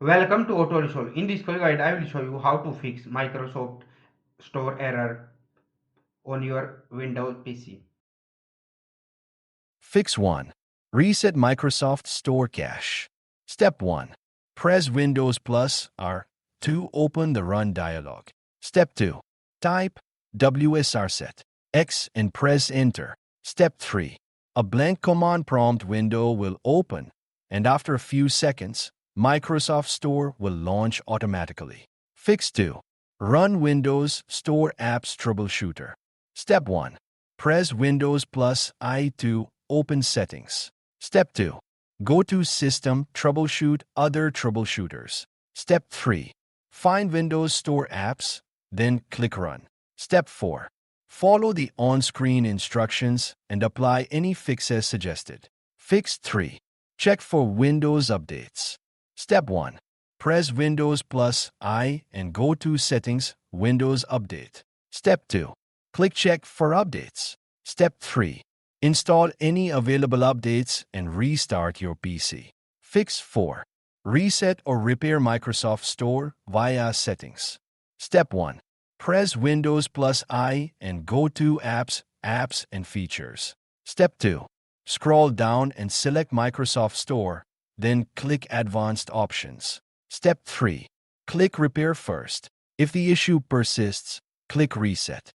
Welcome to Auto Resolve. In this quick guide, I will show you how to fix Microsoft Store error on your Windows PC. Fix 1. Reset Microsoft Store cache. Step 1. Press Windows plus R to open the Run dialog. Step 2. Type WSRset X and press Enter. Step 3. A blank command prompt window will open, and after a few seconds, Microsoft Store will launch automatically. Fix 2. Run Windows Store Apps Troubleshooter. Step 1. Press Windows plus I to open Settings. Step 2. Go to System, Troubleshoot Other Troubleshooters. Step 3. Find Windows Store Apps, then click Run. Step 4. Follow the on-screen instructions and apply any fixes suggested. Fix 3. Check for Windows updates. Step 1. Press Windows plus I and go to Settings, Windows Update. Step 2. Click Check for updates. Step 3. Install any available updates and restart your PC. Fix 4. Reset or repair Microsoft Store via Settings. Step 1. Press Windows plus I and go to Apps, Apps and Features. Step 2. Scroll down and select Microsoft Store, then click Advanced Options. Step 3. Click Repair first. If the issue persists, click Reset.